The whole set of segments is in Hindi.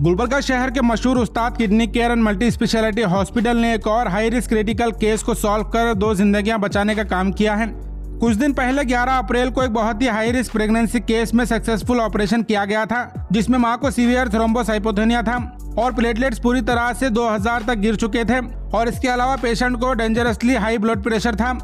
गुलबर्गा शहर के मशहूर उस्ताद kidney care and multi speciality hospital ने एक और हाई रिस्क क्रिटिकल केस को सॉल्व कर 2 जिंदगियां बचाने का काम किया है। कुछ दिन पहले 11 अप्रैल को एक बहुत ही हाई रिस्क प्रेगनेंसी केस में सक्सेसफुल ऑपरेशन किया गया था, जिसमें मां को सीवियर थ्रोम्बोसाइटोपेनिया था और प्लेटलेट्स पूरी तरह से 2000 तक गिर चुके थे और इसके अलावा पेशेंट को डेंजरसली हाई ब्लड प्रेशर था।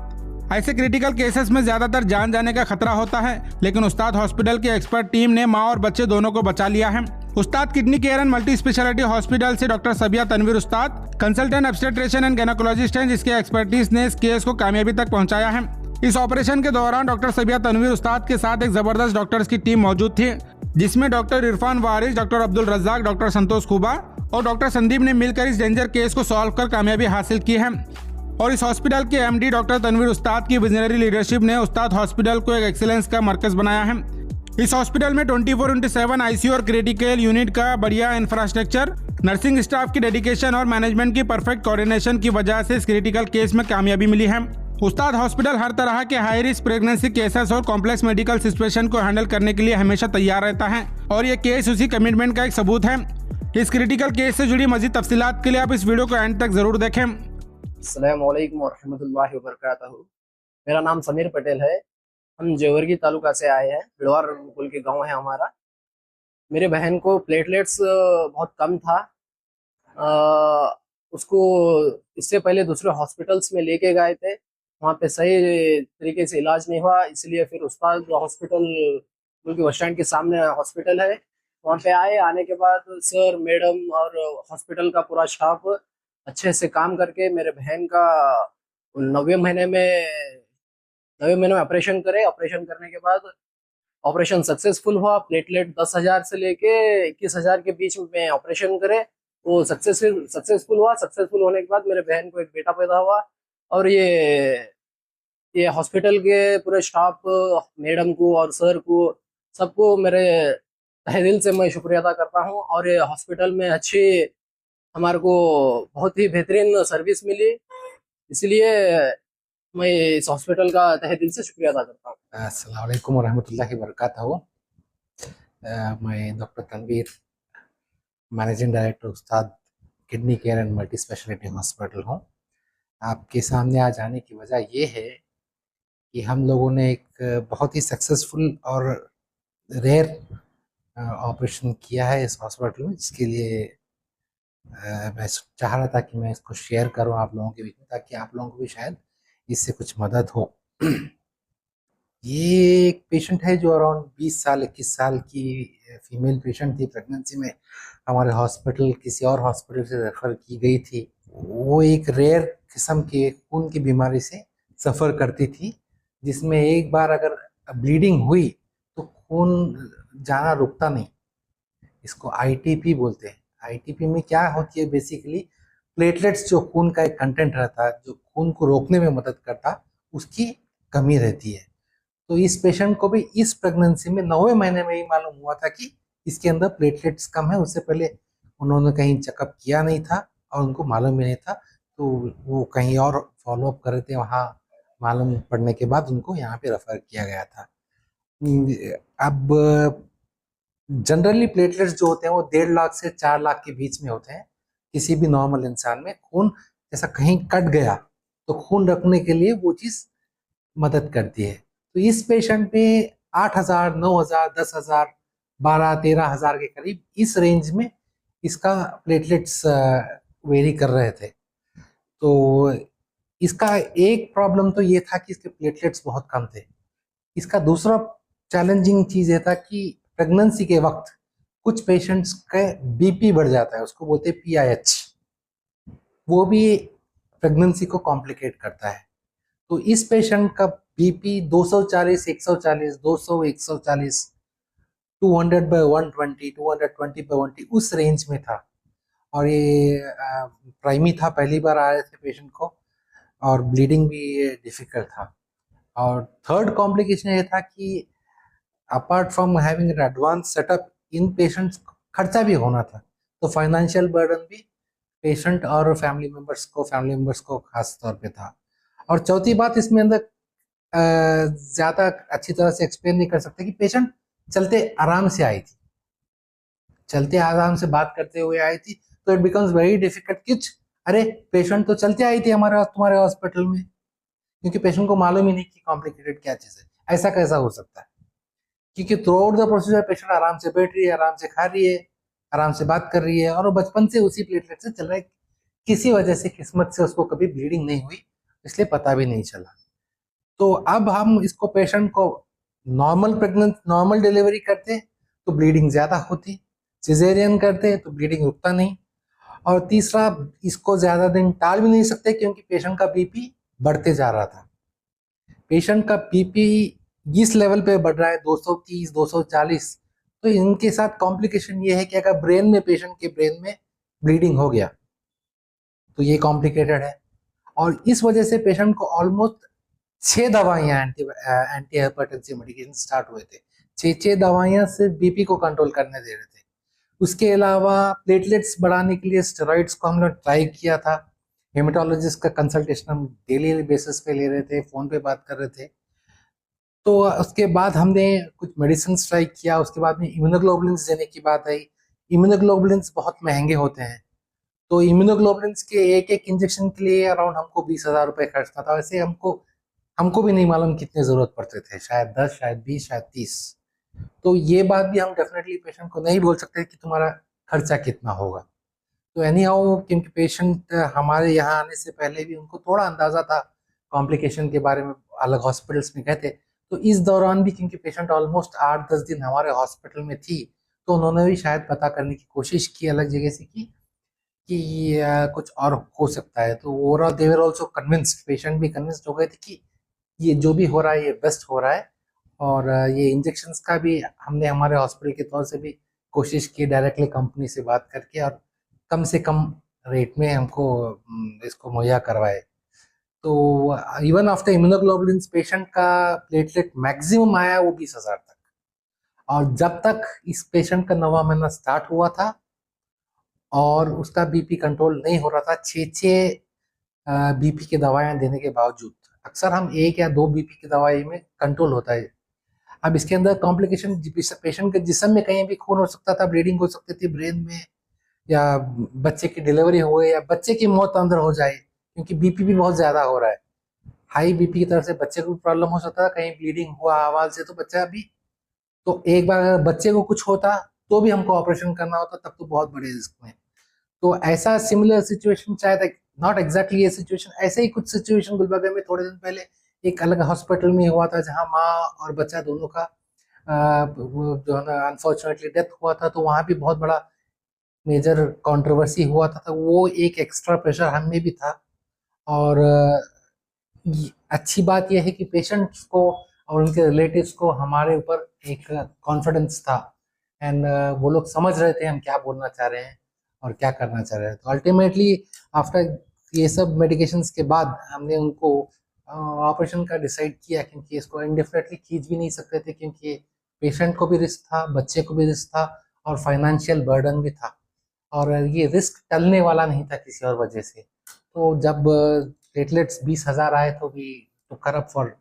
ऐसे क्रिटिकल केसेस में ज्यादातर जान जाने का खतरा होता है, लेकिन उस्ताद हॉस्पिटल की एक्सपर्ट टीम ने मां और बच्चे दोनों को बचा लिया है। उस्ताद kidney care and multi speciality hospital से doctor Sabiya Tanveer Ustad consultant obstetrician and gynaecologist हैं, जिसके एक्सपर्टीज ने इस केस को कामयाबी तक पहुंचाया है। इस ऑपरेशन के दौरान डॉक्टर सबिया तनवीर उस्ताद के साथ एक जबरदस्त डॉक्टर्स की टीम मौजूद थी, जिसमें डॉक्टर इरफान वारिस, डॉक्टर अब्दुल रज्जाक, डॉक्टर संतोष खुबा और डॉक्टर संदीप ने मिलकर इस डेंजर केस को सॉल्व कर कामयाबी हासिल की है। और इस हॉस्पिटल के एमडी डॉक्टर तनवीर उस्ताद की विजनरी लीडरशिप ने उस्ताद हॉस्पिटल को एक एक्सीलेंस का मरकज बनाया है। इस हॉस्पिटल में 24/7 आईसीयू और क्रिटिकल यूनिट का बढ़िया इंफ्रास्ट्रक्चर, नर्सिंग स्टाफ की डेडिकेशन और मैनेजमेंट की परफेक्ट कोऑर्डिनेशन की वजह से इस क्रिटिकल केस में कामयाबी मिली है। उस्ताद हॉस्पिटल हर तरह के हाई रिस्क प्रेगनेंसी केसेस और कॉम्प्लेक्स मेडिकल सिचुएशन को हैंडल करने के लिए हमेशा तैयार रहता है और ये केस उसी कमिटमेंट का एक सबूत है। इस क्रिटिकल केस से जुड़ी मजीद तफसीलात के लिए आप इस वीडियो को एंड तक जरूर देखें। अस्सलाम वालेकुम वरहमतुल्लाहि वबरकातुहू। मेरा नाम समीर पटेल है। हम जेवर्गी तालुका से आए हैं। बिलवार कुल के गांव है हमारा। मेरे बहन को प्लेटलेट्स बहुत कम था। उसको इससे पहले दूसरे हॉस्पिटल्स में लेके गए थे, वहाँ पे सही तरीके से इलाज नहीं हुआ, इसलिए फिर उस्ताद हॉस्पिटल बल्कि बस स्टैंड के सामने हॉस्पिटल है, वहाँ पे आए। आने के बाद सर, मैडम और हॉस्पिटल का पूरा स्टाफ अच्छे से काम करके मेरे बहन का 9वें महीने में ऑपरेशन करे। ऑपरेशन करने के बाद ऑपरेशन सक्सेसफुल हुआ। प्लेटलेट 10,000 से लेके 21,000 के बीच में ऑपरेशन करे, वो सक्सेसफुल हुआ। सक्सेसफुल होने के बाद मेरे बहन को एक बेटा पैदा हुआ। और ये हॉस्पिटल के पूरे स्टाफ, मैडम को और सर को, सबको मेरे तहे दिल से मैं शुक्रिया अदा करता हूँ। और ये हॉस्पिटल में अच्छी हमारे को बहुत ही बेहतरीन सर्विस मिली, इसलिए मैं इस हॉस्पिटल का तहे दिल से शुक्रिया अदा करता हूँ। अस्सलाम वालेकुम वरहमतुल्लाहि वबरकातुहू। मैं doctor Tanveer, managing director Ustad kidney care and multi speciality hospital हूँ। आपके सामने आज आने की वजह ये है कि हम लोगों ने एक बहुत ही सक्सेसफुल और रेयर ऑपरेशन किया है इस हॉस्पिटल में, जिसके लिए मैं चाह रहा था कि मैं इसको शेयर करूं आप लोगों के बीच में, ताकि आप लोगों को भी शायद इससे कुछ मदद हो। ये एक पेशेंट है जो अराउंड 20 साल 21 साल की फीमेल पेशेंट थी। प्रेगनेंसी में हमारे हॉस्पिटल किसी और हॉस्पिटल से रेफर की गई थी। वो एक रेयर किस्म के खून की बीमारी से सफ़र करती थी, जिसमें एक बार अगर ब्लीडिंग हुई तो खून जाना रुकता नहीं। इसको आईटीपी बोलते हैं। आईटीपी में क्या होती है, बेसिकली प्लेटलेट्स जो खून का एक कंटेंट रहता है, जो खून को रोकने में मदद करता, उसकी कमी रहती है। तो इस पेशेंट को भी इस प्रेगनेंसी में 9वें महीने में ही मालूम हुआ था कि इसके अंदर प्लेटलेट्स कम है। उससे पहले उन्होंने कहीं चेकअप किया नहीं था और उनको मालूम ही नहीं था, तो वो कहीं और फॉलोअप कर रहे थे। वहाँ मालूम पड़ने के बाद उनको यहाँ पे रेफर किया गया था। अब जनरली प्लेटलेट्स जो होते हैं वो 1.5 लाख से 4 लाख के बीच में होते हैं। किसी भी नॉर्मल इंसान में खून जैसा कहीं कट गया तो खून रखने के लिए वो चीज़ मदद करती है। तो इस पेशेंट में 8,000, 9,000, 10,000, 12-13,000 के करीब इस रेंज में इसका प्लेटलेट्स वेरी कर रहे थे। तो इसका एक प्रॉब्लम तो ये था कि इसके प्लेटलेट्स बहुत कम थे। इसका दूसरा चैलेंजिंग चीज़ ये था कि प्रेगनेंसी के वक्त कुछ पेशेंट्स का बीपी बढ़ जाता है, उसको बोलते हैं PIH। वो भी प्रेगनेंसी को कॉम्प्लिकेट करता है। तो इस पेशेंट का बीपी 240, 140, 200, 140, 200/120, 220/120 उस रेंज में था। और ये प्राइमी था, पहली बार आए थे पेशेंट को, और ब्लीडिंग भी डिफिकल्ट था। और थर्ड कॉम्प्लिकेशन ये था कि apart from having an advance setup, in patients खर्चा भी होना था, तो फाइनेंशियल बर्डन भी पेशेंट और फैमिली मेम्बर्स को खास तौर पे था। और चौथी बात इसमें अंदर ज़्यादा अच्छी तरह से एक्सप्लेन नहीं कर सकते कि पेशेंट चलते आराम से आई थी। चलते आराम से बात करते हुए आई थी, तो इट बिकम्स वेरी डिफिकल्ट कि अरे पेशेंट तो चलते आई थी तुम्हारे हॉस्पिटल में, क्योंकि पेशेंट को मालूम ही नहीं कि कॉम्प्लिकेटेड क्या चीज़ है, ऐसा कैसा हो सकता है। क्योंकि through out the procedure patient आराम से बैठ रही है, आराम से खा रही है, आराम से बात कर रही है, और वो बचपन से उसी प्लेटलेट से चल रहा है। किसी वजह से किस्मत से उसको कभी ब्लीडिंग नहीं हुई, इसलिए पता भी नहीं चला। तो अब हम इसको पेशेंट को नॉर्मल डिलीवरी करते तो ब्लीडिंग ज़्यादा होती, सिजेरियन करते तो ब्लीडिंग रुकता नहीं, और तीसरा इसको ज़्यादा दिन टाल भी नहीं सकते क्योंकि पेशेंट का बीपी बढ़ते जा रहा था। पेशेंट का बीपी इस लेवल पे बढ़ रहा है 230 240, तो इनके साथ कॉम्प्लिकेशन ये है कि अगर पेशेंट के ब्रेन में ब्लीडिंग हो गया तो ये कॉम्प्लिकेटेड है। और इस वजह से पेशेंट को ऑलमोस्ट 6 दवाइयाँ एंटी हाइपरटेंसिव मेडिकेशन स्टार्ट हुए थे। 6 दवाइयाँ सिर्फ बीपी को कंट्रोल करने दे रहे थे। उसके अलावा प्लेटलेट्स बढ़ाने के लिए स्टेरॉइड्स को हम लोग ट्राई किया था। हेमेटोलॉजिस्ट का कंसल्टेशन हम डेली बेसिस पे ले रहे थे, फ़ोन पे बात कर रहे थे। तो उसके बाद हमने कुछ मेडिसिन ट्राई किया। उसके बाद में इम्यूनोग्लोबुलिन्स देने की बात आई। इम्यूनोग्लोबुलिन्स बहुत महंगे होते हैं, तो इम्यूनोग्लोबुलिन्स के एक इंजेक्शन के लिए अराउंड हमको 20,000 रुपये खर्चता था। वैसे हमको भी नहीं मालूम कितने ज़रूरत पड़ते थे, शायद 10, शायद 20, शायद 30। तो ये बात भी हम डेफिनेटली पेशेंट को नहीं बोल सकते कि तुम्हारा खर्चा कितना होगा। तो एनी हाउ, क्योंकि पेशेंट हमारे यहाँ आने से पहले भी उनको थोड़ा अंदाज़ा था कॉम्प्लिकेशन के बारे में, अलग हॉस्पिटल्स में गए थे। तो इस दौरान भी क्योंकि पेशेंट ऑलमोस्ट 8-10 दिन हमारे हॉस्पिटल में थी, तो उन्होंने भी शायद पता करने की कोशिश की अलग जगह से कि कुछ और हो सकता है। तो overall they were also convinced, patient भी कन्विंस्ड हो गए थे कि ये जो भी हो रहा है ये बेस्ट हो रहा है। और ये इंजेक्शंस का भी हमने हमारे हॉस्पिटल के तौर से भी कोशिश की डायरेक्टली कंपनी से बात करके, और कम से कम रेट में हमको इसको मुहैया करवाए। तो इवन आफ्टर इम्यूनोग्लोबुलिन्स पेशेंट का प्लेटलेट मैक्सिमम आया वो 20,000 तक। और जब तक इस पेशेंट का 9वां महीना स्टार्ट हुआ था और उसका बीपी कंट्रोल नहीं हो रहा था, 6 बीपी की दवाइयाँ देने के बावजूद, अक्सर हम 1 या 2 बीपी की दवाई में कंट्रोल होता है। अब इसके अंदर कॉम्प्लिकेशन, पेशेंट के जिस्म में कहीं भी खून हो सकता था, ब्लीडिंग हो सकती थी ब्रेन में, या बच्चे की डिलीवरी हो गई, या बच्चे की मौत अंदर हो जाए, क्योंकि बीपी भी बहुत ज़्यादा हो रहा है। हाई बीपी की तरफ से बच्चे को भी प्रॉब्लम हो सकता था, कहीं ब्लीडिंग हुआ आवाज़ से तो बच्चा भी, तो एक बार अगर बच्चे को कुछ होता तो भी हमको ऑपरेशन करना होता, तब तो बहुत बड़े रिस्क में। तो ऐसा सिमिलर सिचुएशन, शायद नॉट एग्जैक्टली ये सिचुएशन, ऐसे ही कुछ सिचुएशन गुलबर्गा में थोड़े दिन पहले एक अलग हॉस्पिटल में हुआ था, जहां माँ और बच्चा दोनों का जो है ना अनफॉर्चुनेटली डेथ हुआ था। तो वहाँ भी बहुत बड़ा मेजर कंट्रोवर्सी हुआ था। तो वो एक एक्स्ट्रा प्रेशर हमें भी था। और अच्छी बात यह है कि पेशेंट्स को और उनके रिलेटिव्स को हमारे ऊपर एक कॉन्फिडेंस था, एंड वो लोग समझ रहे थे हम क्या बोलना चाह रहे हैं और क्या करना चाह रहे हैं। तो अल्टीमेटली आफ्टर ये सब मेडिकेशंस के बाद हमने उनको ऑपरेशन का डिसाइड किया, क्योंकि इसको इंडेफिनेटली खींच भी नहीं सकते थे, क्योंकि पेशेंट को भी रिस्क था, बच्चे को भी रिस्क था, और फाइनेंशियल बर्डन भी था, और ये रिस्क टलने वाला नहीं था किसी और वजह से। तो जब प्लेटलेट्स 20,000 आए तो भी तो करप फॉर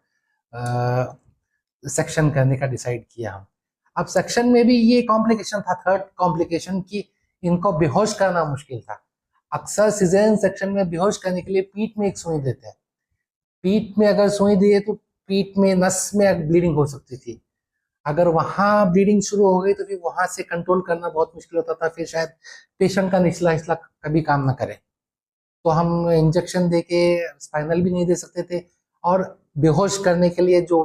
सेक्शन करने का डिसाइड किया हम। अब सेक्शन में भी ये कॉम्प्लिकेशन था, थर्ड कॉम्प्लिकेशन, की इनको बेहोश करना मुश्किल था। अक्सर सिजेरियन सेक्शन में बेहोश करने के लिए पीठ में एक सुई देते हैं। पीठ में अगर सुई दिए तो पीठ में नस में ब्लीडिंग हो सकती थी। अगर वहाँ ब्लीडिंग शुरू हो गई तो फिर वहाँ से कंट्रोल करना बहुत मुश्किल होता था, फिर शायद पेशेंट का निचला हिस्सा कभी काम ना करे। तो हम इंजेक्शन दे के स्पाइनल भी नहीं दे सकते थे, और बेहोश करने के लिए जो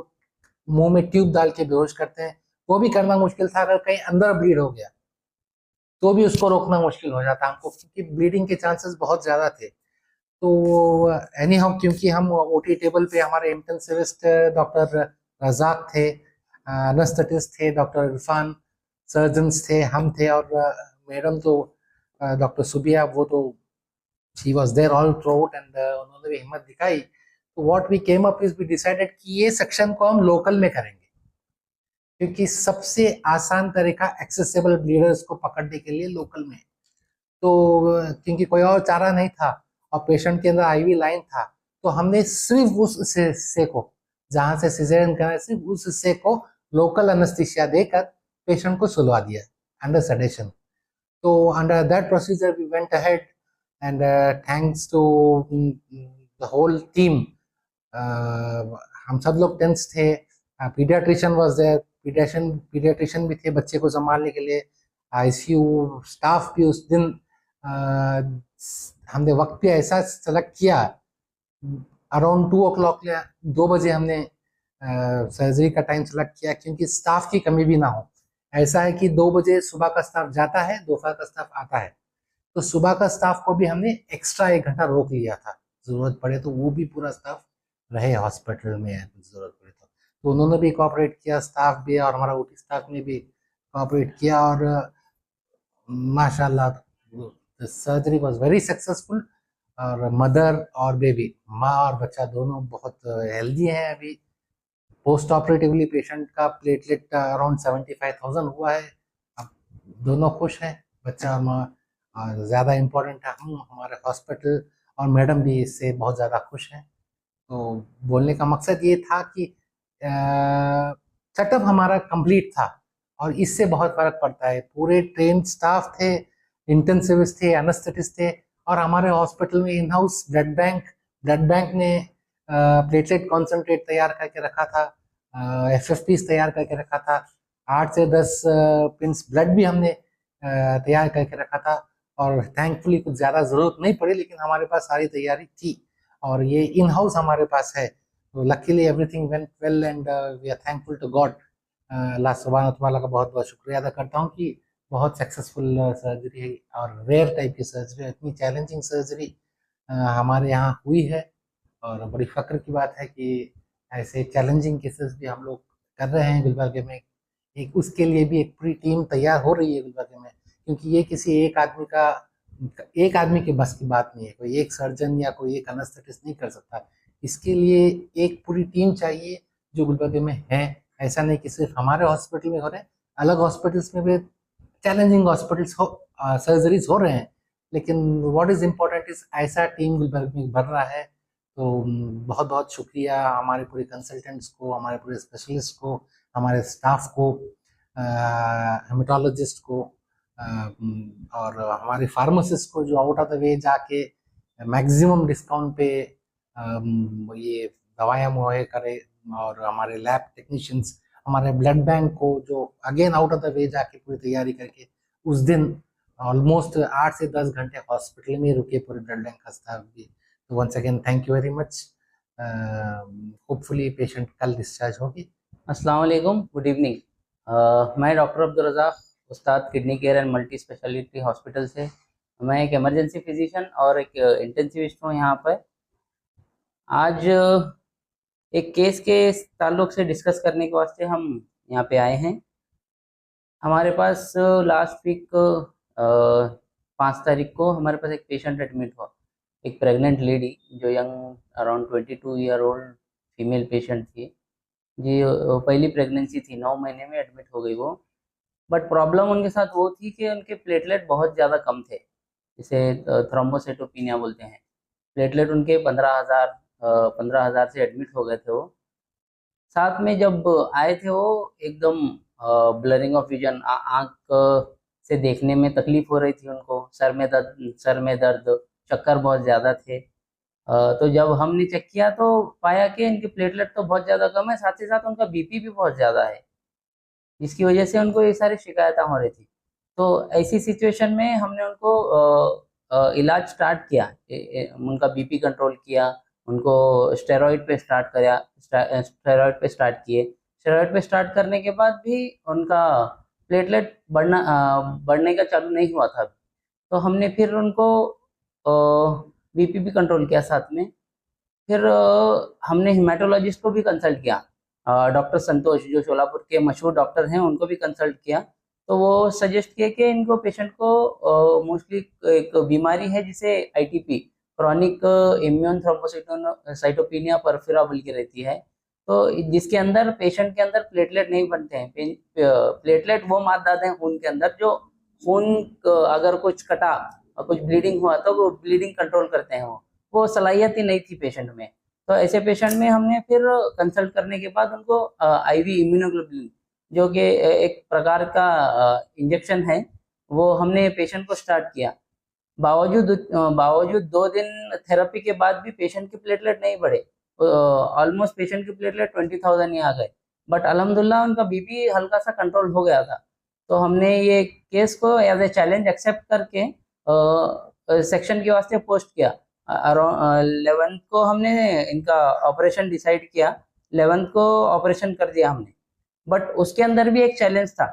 मुंह में ट्यूब डाल के बेहोश करते हैं वो भी करना मुश्किल था। अगर कहीं अंदर ब्लीड हो गया तो भी उसको रोकना मुश्किल हो जाता हमको, क्योंकि ब्लीडिंग के चांसेस बहुत ज़्यादा थे। तो एनी हाउ, क्योंकि हम ओटी टेबल पे हमारे इंटेंसिविस्ट डॉक्टर रजाक थे, एनेस्थेटिस्ट थे डॉक्टर इरफान, सर्जन्स थे, हम थे, और मैडम तो डॉक्टर सुबिया, वो तो she was there all throughout, and उन्होंने भी हिम्मत दिखाई। तो what we came up is we decided कि ये सेक्शन को हम लोकल में करेंगे, क्योंकि सबसे आसान तरीका एक्सेसिबल ब्लीडर्स को पकड़ने के लिए लोकल में। तो क्योंकि कोई और चारा नहीं था और पेशेंट के अंदर आईवी लाइन था, तो हमने सिर्फ उस हिस्से को जहाँ से सिजेरियन करना है, सिर्फ उस हिस्से को लोकल एनेस्थीसिया देकर पेशेंट को सुलवा दिया अंडर सेडेशन। तो under that procedure we went ahead and thanks to the whole team, हम सब लोग टेंस थे, पीडियाट्रिशियन वाज देयर, पीडियाट्रिशियन भी थे बच्चे को संभालने के लिए, आईसीयू स्टाफ भी उस दिन हमने वक्त पे ऐसा सेलेक्ट किया, अराउंड 2 o'clock या 2 बजे हमने सर्जरी का टाइम सेलेक्ट किया, क्योंकि स्टाफ की कमी भी ना हो। ऐसा है कि 2 बजे सुबह का स्टाफ जाता है, दोपहर का स्टाफ आता है, तो सुबह का स्टाफ को भी हमने एक्स्ट्रा 1 घंटा रोक लिया था, जरूरत पड़े तो वो भी पूरा स्टाफ रहे हॉस्पिटल में, कुछ जरूरत पड़े तो उन्होंने भी कोऑपरेट किया, स्टाफ भी और हमारा ओटी स्टाफ ने भी कोऑपरेट किया, और माशाल्लाह the surgery was very successful, और मदर और बेबी, माँ और बच्चा दोनों बहुत हेल्दी हैं अभी। पोस्ट ऑपरेटिवली पेशेंट का प्लेटलेट अराउंड 75,000 हुआ है, अब दोनों खुश हैं, बच्चा और माँ, और ज़्यादा इम्पोर्टेंट है हम, हमारे हॉस्पिटल और मैडम भी इससे बहुत ज़्यादा खुश हैं। तो बोलने का मकसद ये था कि सेटअप हमारा कंप्लीट था, और इससे बहुत फ़र्क पड़ता है। पूरे ट्रेन स्टाफ थे, इंटेंसिविस्ट थे, एनेस्थेटिस्ट थे, और हमारे हॉस्पिटल में इन हाउस ब्लड बैंक ने प्लेटलेट कॉन्सेंट्रेट तैयार करके रखा था, FFPs तैयार करके रखा था, 8 से 10 पिंस ब्लड भी हमने तैयार करके रखा था, और थैंकफुली कुछ ज़्यादा ज़रूरत नहीं पड़ी, लेकिन हमारे पास सारी तैयारी थी, और ये इन हाउस हमारे पास है। तो luckily everything went well and we are thankful to God. Allah सुब्हान तआला का बहुत बहुत शुक्रिया अदा करता हूँ कि बहुत सक्सेसफुल सर्जरी है, और रेयर टाइप की सर्जरी, इतनी चैलेंजिंग सर्जरी हमारे यहाँ हुई है, और बड़ी फ़ख्र की बात है कि ऐसे चैलेंजिंग केसेस भी हम लोग कर रहे हैं गुलबर्गे में। एक उसके लिए भी एक पूरी टीम तैयार हो रही है गुलबर्गे में, क्योंकि ये किसी एक आदमी के बस की बात नहीं है, कोई एक सर्जन या कोई एक एनेस्थेटिस्ट नहीं कर सकता। इसके लिए एक पूरी टीम चाहिए जो गुलबर्गे में है। ऐसा नहीं कि सिर्फ हमारे हॉस्पिटल में हो रहे हैं, अलग हॉस्पिटल्स में भी चैलेंजिंग हॉस्पिटल्स सर्जरीज हो रहे हैं, लेकिन व्हाट इज़ इम्पोर्टेंट इज ऐसा टीम गुलबर्ग में बन रहा है। तो बहुत बहुत शुक्रिया हमारे पूरे कंसल्टेंट्स को, हमारे पूरे स्पेशलिस्ट को, हमारे स्टाफ को, हेमेटोलॉजिस्ट को, और हमारे फार्मासिस्ट को जो आउट ऑफ द वे जाके मैक्सिमम डिस्काउंट पे ये दवाइयाँ मुहैया करे, और हमारे लैब टेक्नीशियंस, हमारे ब्लड बैंक को जो again out of the way जाके पूरी तैयारी करके उस दिन ऑलमोस्ट 8 से 10 घंटे हॉस्पिटल में रुके पूरे ब्लड बैंक का स्टाफ भी। तो once again thank you very much. Hopefully patient कल डिस्चार्ज होगी। अस्सलाम वालेकुम, गुड इवनिंग। मैं doctor Abdul Razak, Ustad kidney care and multi speciality hospital से। मैं एक इमरजेंसी फिजिशियन और एक इंटेंसिविस्ट हूँ यहाँ पर। आज एक केस के ताल्लुक से डिस्कस करने के वास्ते हम यहाँ पे आए हैं। हमारे पास लास्ट वीक 5 तारीख को हमारे पास एक पेशेंट एडमिट हुआ, एक प्रेग्नेंट लेडी जो young around 22 year old female patient थी जी। पहली प्रेगनेंसी थी, 9 महीने में एडमिट हो गई वो। बट प्रॉब्लम उनके साथ वो थी कि उनके प्लेटलेट बहुत ज़्यादा कम थे, जिसे थ्रोम्बोसाइटोपिनिया बोलते हैं। प्लेटलेट उनके 15,000 से एडमिट हो गए थे वो। साथ में जब आए थे वो एकदम ब्लरिंग ऑफ विजन, आँख से देखने में तकलीफ हो रही थी उनको, सर में दर्द, चक्कर बहुत ज़्यादा थे। तो जब हमने चेक किया तो पाया कि इनके प्लेटलेट तो बहुत ज़्यादा कम है, साथ ही साथ उनका बीपी भी बहुत ज़्यादा है, जिसकी वजह से उनको ये सारी शिकायतें हो रही थी। तो ऐसी सिचुएशन में हमने उनको इलाज स्टार्ट किया, उनका बीपी कंट्रोल किया, उनको स्टेरॉइड पे स्टार्ट किए। स्टेरॉइड पे स्टार्ट करने के बाद भी उनका प्लेटलेट बढ़ने का चालू नहीं हुआ था। तो हमने फिर उनको बीपी भी कंट्रोल किया साथ में। फिर हमने हेमेटोलॉजिस्ट को भी कंसल्ट किया, डॉक्टर संतोष जो शोलापुर के मशहूर डॉक्टर हैं, उनको भी कंसल्ट किया। तो वो सजेस्ट किए कि इनको पेशेंट को मोस्टली एक बीमारी है जिसे ITP, क्रॉनिक इम्यून थ्रोम्बोसाइटोपिनिया परफेरा बोल के रहती है। तो जिसके अंदर पेशेंट के अंदर प्लेटलेट नहीं बनते हैं। प्लेटलेट वो मादा हैं खून के अंदर जो खून अगर कुछ कटा और कुछ ब्लीडिंग हुआ तो वो ब्लीडिंग कंट्रोल करते हैं। वो सलाहियत ही नहीं थी पेशेंट में। तो ऐसे पेशेंट में हमने फिर कंसल्ट करने के बाद उनको IV इम्यूनोग्लोबुलिन, जो कि एक प्रकार का इंजेक्शन है, वो हमने पेशेंट को स्टार्ट किया। बावजूद 2 दिन थेरेपी के बाद भी पेशेंट की प्लेटलेट नहीं बढ़े। ऑलमोस्ट पेशेंट की प्लेटलेट 20,000 ही आ गए, बट अल्हम्दुलिल्लाह उनका बीपी हल्का सा कंट्रोल हो गया था। तो हमने ये केस को एज ए चैलेंज एक्सेप्ट करके सेक्शन के वास्ते पोस्ट किया। अराउंड 11th को हमने इनका ऑपरेशन डिसाइड किया, 11th को ऑपरेशन कर दिया हमने। बट उसके अंदर भी एक चैलेंज था।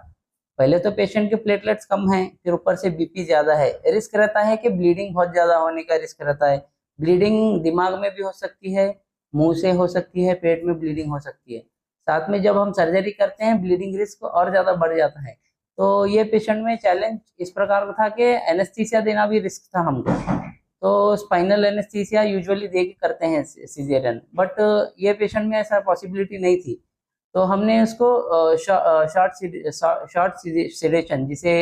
पहले तो पेशेंट के प्लेटलेट्स कम हैं, फिर ऊपर से बीपी ज्यादा है, रिस्क रहता है कि ब्लीडिंग बहुत ज्यादा होने का रिस्क रहता है। ब्लीडिंग दिमाग में भी हो सकती है, मुंह से हो सकती है, पेट में ब्लीडिंग हो सकती है। साथ में जब हम सर्जरी करते हैं ब्लीडिंग रिस्क और ज्यादा बढ़ जाता है। तो ये पेशेंट में चैलेंज इस प्रकार का था कि एनेस्थीसिया देना भी रिस्क था हमको। तो स्पाइनल एनेस्थीसिया यूजुअली दे के करते हैं सीजेरियन, बट ये पेशेंट में ऐसा पॉसिबिलिटी नहीं थी। तो हमने उसको शॉर्ट सिडेशन, जिसे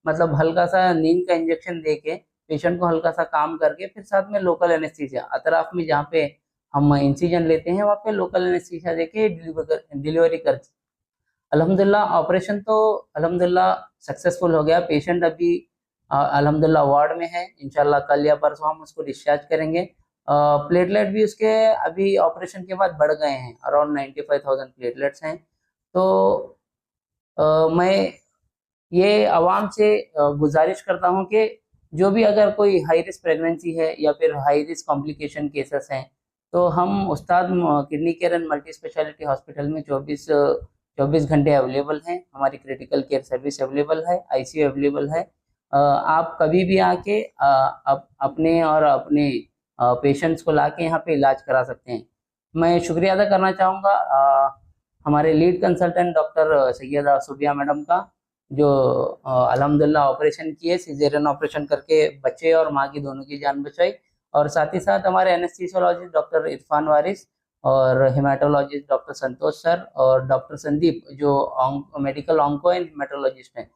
मतलब हल्का सा नींद का इंजेक्शन दे के पेशेंट को हल्का सा काम करके फिर साथ में लोकल एनेस्थीसिया अतराफ में जहाँ पे हम इंसिजन लेते हैं वहाँ पे लोकल एनेस्थीसिया देके डिलीवरी कर। अल्हम्दुलिल्लाह ऑपरेशन तो अल्हम्दुलिल्लाह सक्सेसफुल हो गया। पेशेंट अभी अल्हम्दुलिल्लाह वार्ड में है, इंशाल्लाह कल या परसों हम उसको डिस्चार्ज करेंगे। प्लेटलेट भी उसके अभी ऑपरेशन के बाद बढ़ गए हैं, अराउंड 95,000 प्लेटलेट्स हैं। तो मैं ये आवाम से गुजारिश करता हूँ कि जो भी अगर कोई हाई रिस्क प्रेगनेंसी है या फिर हाई रिस्क कॉम्प्लिकेशन केसेस हैं, तो हम उस्ताद kidney care and multi speciality hospital में 24 घंटे अवेलेबल हैं। हमारी क्रिटिकल केयर सर्विस अवेलेबल है, आईसीयू अवेलेबल है। आप कभी भी आके अपने और अपने पेशेंट्स को लाके यहाँ पे इलाज करा सकते हैं। मैं शुक्रिया अदा करना चाहूँगा हमारे lead consultant doctor Syeda सुबिया madam का, जो अल्हम्दुलिल्लाह ऑपरेशन किए, सिजेरियन ऑपरेशन करके बच्चे और माँ की दोनों की जान बचाई। और साथ ही साथ हमारे एनेस्थीसियोलॉजिस्ट डॉक्टर इरफान वारिस और हेमाटोलॉजिस्ट डॉक्टर संतोष सर और डॉक्टर संदीप जो मेडिकल ऑन्को एंड हेमाटोलॉजिस्ट हैं,